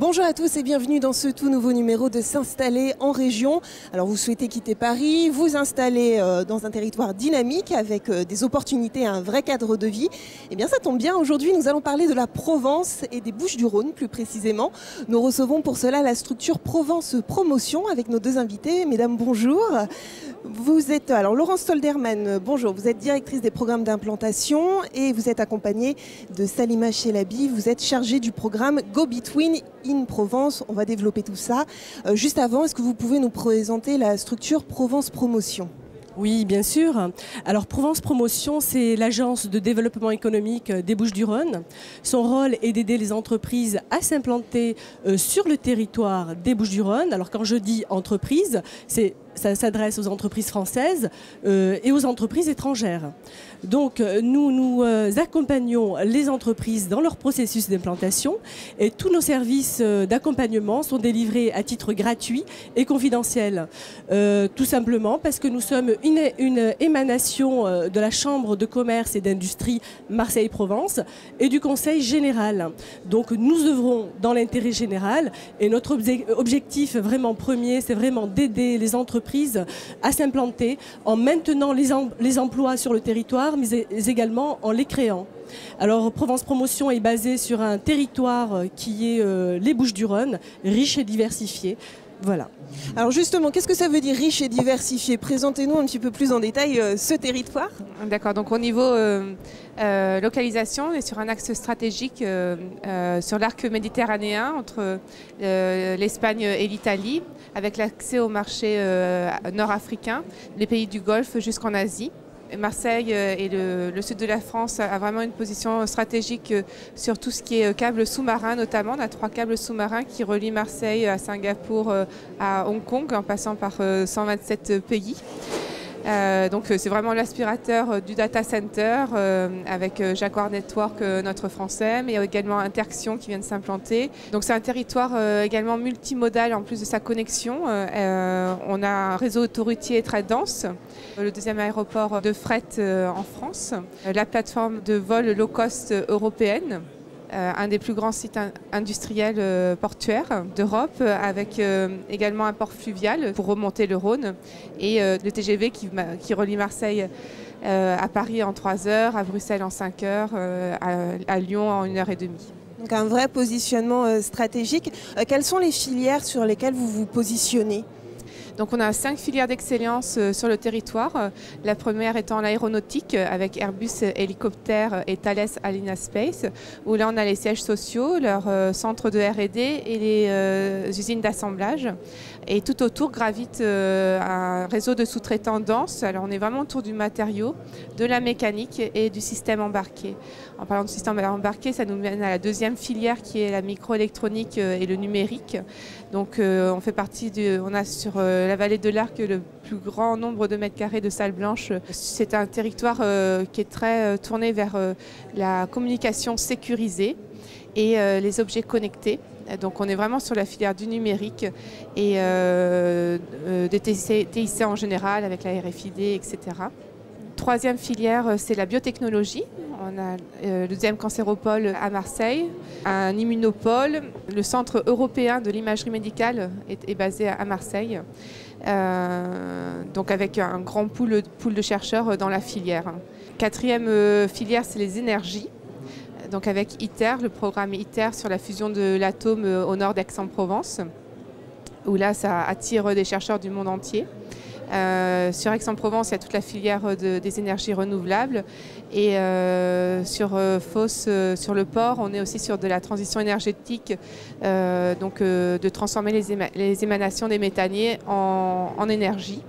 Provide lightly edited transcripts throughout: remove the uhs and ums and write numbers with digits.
Bonjour à tous et bienvenue dans ce tout nouveau numéro de S'installer en région. Alors vous souhaitez quitter Paris, vous installer dans un territoire dynamique avec des opportunités et un vrai cadre de vie. Eh bien ça tombe bien, aujourd'hui nous allons parler de la Provence et des Bouches-du-Rhône plus précisément. Nous recevons pour cela la structure Provence Promotion avec nos deux invités. Mesdames, bonjour. Vous êtes, alors Laurence Stolderman, bonjour, vous êtes directrice des programmes d'implantation et vous êtes accompagnée de Salima Chelabi, vous êtes chargée du programme Go Between in Provence, on va développer tout ça. Juste avant, est-ce que vous pouvez nous présenter la structure Provence Promotion ? Oui, bien sûr. Alors Provence Promotion, c'est l'agence de développement économique des Bouches-du-Rhône. Son rôle est d'aider les entreprises à s'implanter sur le territoire des Bouches-du-Rhône. Alors quand je dis entreprise, ça s'adresse aux entreprises françaises et aux entreprises étrangères. Donc nous accompagnons les entreprises dans leur processus d'implantation et tous nos services d'accompagnement sont délivrés à titre gratuit et confidentiel. Tout simplement parce que nous sommes une émanation de la Chambre de commerce et d'industrie Marseille-Provence et du Conseil général. Donc nous œuvrons dans l'intérêt général et notre objectif vraiment premier, c'est vraiment d'aider les entreprises à s'implanter en maintenant les emplois sur le territoire, mais également en les créant. Alors Provence Promotion est basée sur un territoire qui est les Bouches-du-Rhône, riche et diversifié. Voilà. Alors justement, qu'est-ce que ça veut dire riche et diversifié? Présentez-nous un petit peu plus en détail ce territoire. D'accord, donc au niveau localisation, on est sur un axe stratégique sur l'arc méditerranéen entre l'Espagne et l'Italie, avec l'accès au marché nord-africain, les pays du Golfe jusqu'en Asie. Marseille et le sud de la France a vraiment une position stratégique sur tout ce qui est câbles sous-marins notamment. On a 3 câbles sous-marins qui relient Marseille à Singapour, à Hong Kong en passant par 127 pays. Donc c'est vraiment l'aspirateur du data center avec Jaguar Network, notre français, mais également Interxion qui vient de s'implanter. Donc c'est un territoire également multimodal en plus de sa connexion. On a un réseau autoroutier très dense, le deuxième aéroport de fret en France, la plateforme de vol low cost européenne. Un des plus grands sites industriels portuaires d'Europe, avec également un port fluvial pour remonter le Rhône et le TGV qui relie Marseille à Paris en 3 heures, à Bruxelles en 5 heures, à Lyon en 1h30. Donc un vrai positionnement stratégique. Quelles sont les filières sur lesquelles vous vous positionnez ? Donc on a 5 filières d'excellence sur le territoire. La première étant l'aéronautique avec Airbus Hélicoptère et Thales Alenia Space, où là on a les sièges sociaux, leurs centres de R&D et les usines d'assemblage. Et tout autour gravite un réseau de sous-traitants dense. Alors on est vraiment autour du matériau, de la mécanique et du système embarqué. En parlant du système embarqué, ça nous mène à la deuxième filière qui est la microélectronique et le numérique. Donc on fait partie on a sur la vallée de l'Arc le plus grand nombre de mètres carrés de salles blanches. C'est un territoire qui est très tourné vers la communication sécurisée et les objets connectés. Donc on est vraiment sur la filière du numérique et des TIC en général avec la RFID, etc. Troisième filière, c'est la biotechnologie. On a le deuxième cancéropole à Marseille, un immunopole. Le centre européen de l'imagerie médicale est basé à Marseille, donc avec un grand pool de chercheurs dans la filière. Quatrième filière, c'est les énergies. Donc avec ITER, le programme ITER sur la fusion de l'atome au nord d'Aix-en-Provence, où là ça attire des chercheurs du monde entier. Sur Aix-en-Provence, il y a toute la filière des énergies renouvelables et sur Fos, sur le port, on est aussi sur de la transition énergétique, donc de transformer les émanations des méthaniers en énergie.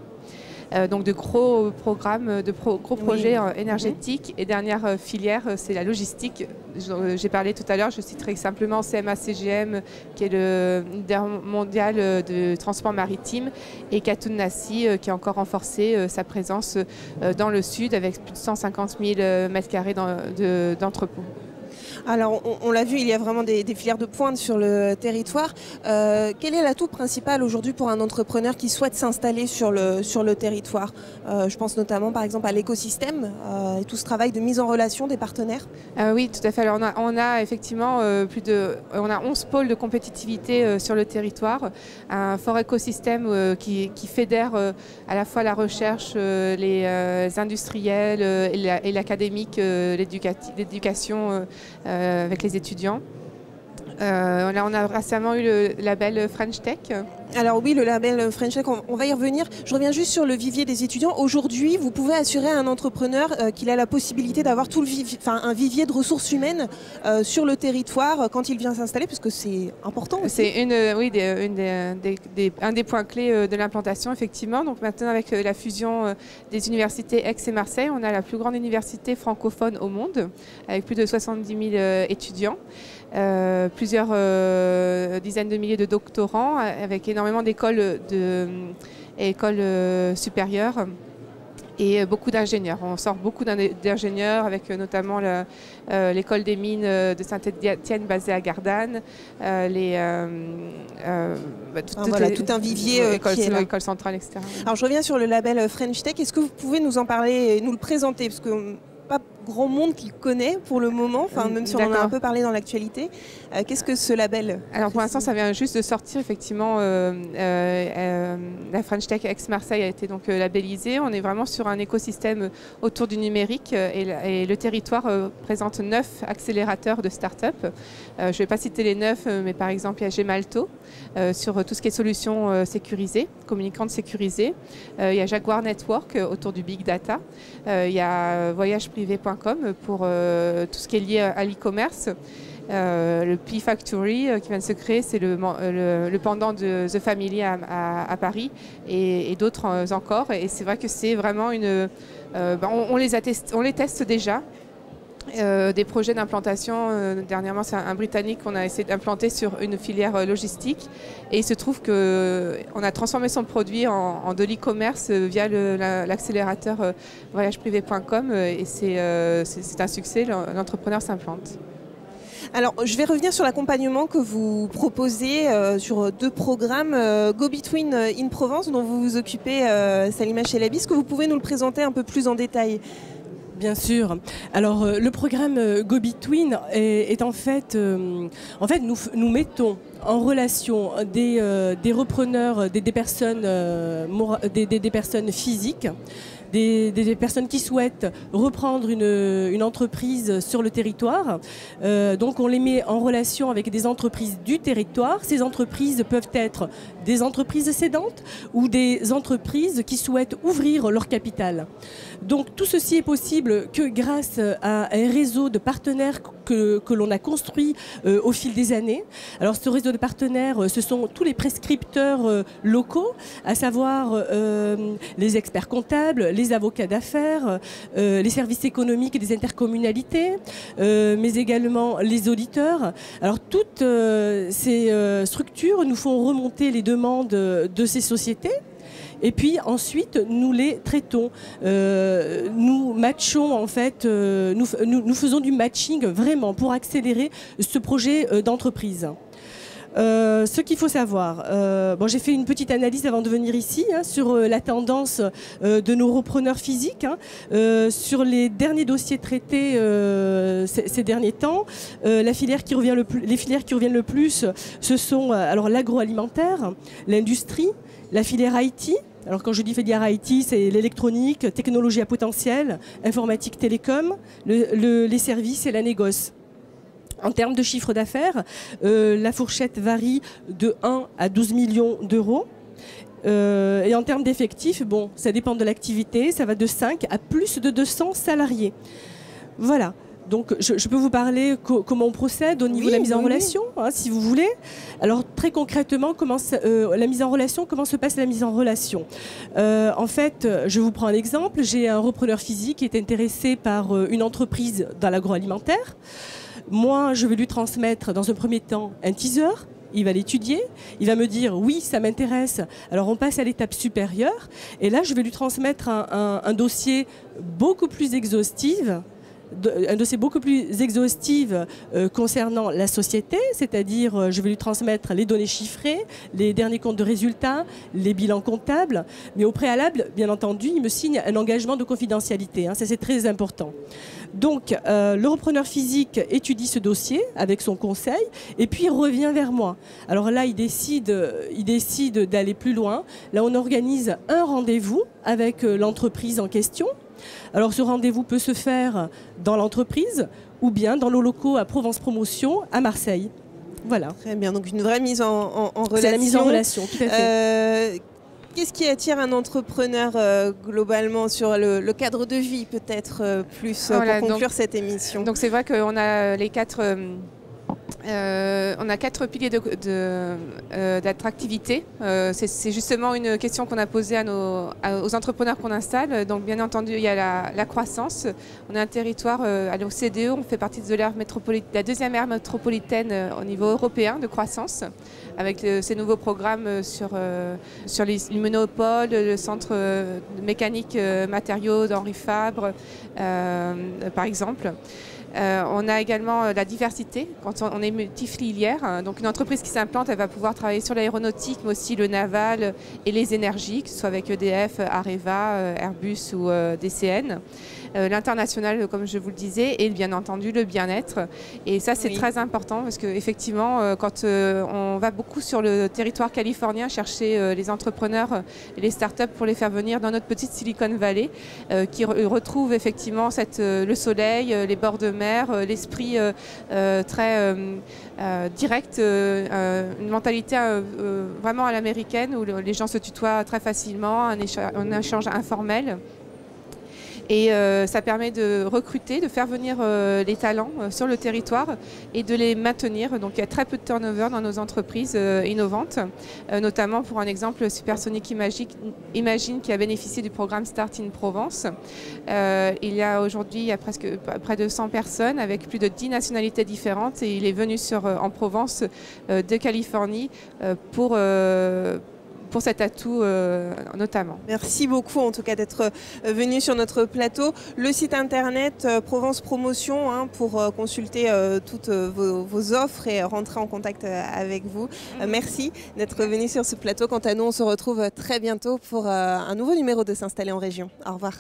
Donc de gros programmes, gros projets énergétiques. Et dernière filière, c'est la logistique. J'ai parlé tout à l'heure, je citerai simplement CMA-CGM, qui est le leader mondial de transport maritime, et Katoun Nassi, qui a encore renforcé sa présence dans le sud avec plus de 150 000 m² d'entrepôts. Alors, on l'a vu, il y a vraiment des filières de pointe sur le territoire. Quel est l'atout principal aujourd'hui pour un entrepreneur qui souhaite s'installer sur le territoire? Je pense notamment, par exemple, à l'écosystème et tout ce travail de mise en relation des partenaires. Oui, tout à fait. Alors, on a effectivement on a 11 pôles de compétitivité sur le territoire. Un fort écosystème qui fédère à la fois la recherche, les industriels et l'académique, l'éducation avec les étudiants. Là, on a récemment eu le label French Tech. Alors oui, le label French Tech, on va y revenir. Je reviens juste sur le vivier des étudiants. Aujourd'hui, vous pouvez assurer à un entrepreneur qu'il a la possibilité d'avoir un vivier de ressources humaines sur le territoire quand il vient s'installer, parce que c'est important aussi. C'est un des points clés de l'implantation, effectivement. Donc maintenant, avec la fusion des universités Aix et Marseille, on a la plus grande université francophone au monde, avec plus de 70 000 étudiants. Plusieurs dizaines de milliers de doctorants, avec énormément d'écoles supérieures et beaucoup d'ingénieurs. On sort beaucoup d'ingénieurs, avec notamment l'école des mines de Saint-Étienne basée à Gardanne, tout un vivier qui est là. L'école centrale, etc. Alors je reviens sur le label French Tech. Est-ce que vous pouvez nous en parler et nous le présenter, parce que pas grand monde qui connaît pour le moment, même si on en a un peu parlé dans l'actualité. Qu'est-ce que ce label? Alors pour l'instant, ça vient juste de sortir, effectivement. La French Tech Aix-Marseille a été donc labellisée. On est vraiment sur un écosystème autour du numérique et le territoire présente 9 accélérateurs de start-up. Je ne vais pas citer les 9, mais par exemple, il y a Gemalto sur tout ce qui est solutions sécurisées, communicantes sécurisées. Il y a Jaguar Network autour du Big Data. Il y a voyageprivé.com pour tout ce qui est lié à l'e-commerce. Le P-Factory qui vient de se créer, c'est le pendant de The Family à Paris et d'autres encore. Et c'est vrai que c'est vraiment on les teste déjà. Des projets d'implantation, dernièrement c'est un Britannique qu'on a essayé d'implanter sur une filière logistique, et il se trouve qu'on a transformé son produit en de l'e-commerce via l'accélérateur voyageprivé.com, et c'est un succès, l'entrepreneur s'implante. Alors, je vais revenir sur l'accompagnement que vous proposez sur 2 programmes. Go Between in Provence, dont vous vous occupez, Salima Chelabi. Est-ce que vous pouvez nous le présenter un peu plus en détail ? Bien sûr. Alors, le programme Go Between est en fait, nous mettons en relation des repreneurs, des personnes physiques, des personnes qui souhaitent reprendre une entreprise sur le territoire. Donc on les met en relation avec des entreprises du territoire. Ces entreprises peuvent être des entreprises cédantes ou des entreprises qui souhaitent ouvrir leur capital. Donc tout ceci est possible que grâce à un réseau de partenaires que l'on a construit au fil des années. Alors ce réseau de partenaires, ce sont tous les prescripteurs locaux, à savoir les experts comptables, les avocats d'affaires, les services économiques et des intercommunalités, mais également les auditeurs. Alors toutes ces structures nous font remonter les demandes de ces sociétés. Et puis ensuite, nous les traitons. Nous matchons, en fait, nous faisons du matching vraiment pour accélérer ce projet d'entreprise. Ce qu'il faut savoir, j'ai fait une petite analyse avant de venir ici sur la tendance de nos repreneurs physiques, sur les derniers dossiers traités ces derniers temps. Les filières qui reviennent le plus, ce sont alors l'agroalimentaire, l'industrie, la filière IT. Alors quand je dis filière IT, c'est l'électronique, technologie à potentiel, informatique, télécom, les services et la négoce. En termes de chiffre d'affaires, la fourchette varie de 1 à 12 millions d'euros. Et en termes d'effectifs, ça dépend de l'activité, ça va de 5 à plus de 200 salariés. Voilà. Donc je peux vous parler comment on procède au niveau de la mise en relation, si vous voulez. Alors très concrètement, comment se passe la mise en relation? En fait, je vous prends un exemple. J'ai un repreneur physique qui est intéressé par une entreprise dans l'agroalimentaire. Moi, je vais lui transmettre dans un premier temps un teaser. Il va l'étudier, il va me dire oui, ça m'intéresse. Alors on passe à l'étape supérieure et là je vais lui transmettre un dossier beaucoup plus exhaustif un dossier beaucoup plus exhaustif concernant la société, c'est-à-dire je vais lui transmettre les données chiffrées, les derniers comptes de résultats, les bilans comptables, mais au préalable, bien entendu, il me signe un engagement de confidentialité, ça c'est très important. Donc le repreneur physique étudie ce dossier avec son conseil et puis il revient vers moi. Alors là, il décide d'aller plus loin. Là, on organise un rendez-vous avec l'entreprise en question. Alors ce rendez-vous peut se faire dans l'entreprise ou bien dans nos locaux à Provence Promotion à Marseille. Voilà. Très bien, donc une vraie mise en relation. C'est la mise en relation, tout à fait. Qu'est-ce qui attire un entrepreneur globalement sur le cadre de vie peut-être plus voilà, pour conclure cette émission? Donc c'est vrai qu'on a les quatre... on a 4 piliers d'attractivité. C'est justement une question qu'on a posée aux entrepreneurs qu'on installe. Donc bien entendu, il y a la croissance. On a un territoire à l'OCDE, on fait partie de la deuxième aire métropolitaine au niveau européen de croissance, avec ces nouveaux programmes sur l'Immunopole, le centre de mécanique matériaux d'Henri Fabre, par exemple. On a également la diversité, quand on est multifilière. Donc une entreprise qui s'implante, elle va pouvoir travailler sur l'aéronautique, mais aussi le naval et les énergies, que ce soit avec EDF, Areva, Airbus ou DCN. L'international, comme je vous le disais, et bien entendu le bien-être. Et ça, c'est très important parce qu'effectivement, quand on va beaucoup sur le territoire californien chercher les entrepreneurs et les startups pour les faire venir dans notre petite Silicon Valley, qui retrouvent effectivement le soleil, les bords de mer, l'esprit très direct, une mentalité vraiment à l'américaine où les gens se tutoient très facilement, un échange informel. Et ça permet de recruter, de faire venir les talents sur le territoire et de les maintenir. Donc il y a très peu de turnover dans nos entreprises innovantes, notamment pour un exemple, Supersonic Imagine qui a bénéficié du programme Start in Provence. Il y a aujourd'hui près de 100 personnes avec plus de 10 nationalités différentes et il est venu en Provence de Californie pour cet atout notamment. Merci beaucoup en tout cas d'être venu sur notre plateau. Le site internet Provence Promotion pour consulter toutes vos offres et rentrer en contact avec vous. Merci d'être venu sur ce plateau. Quant à nous, on se retrouve très bientôt pour un nouveau numéro de S'installer en région. Au revoir.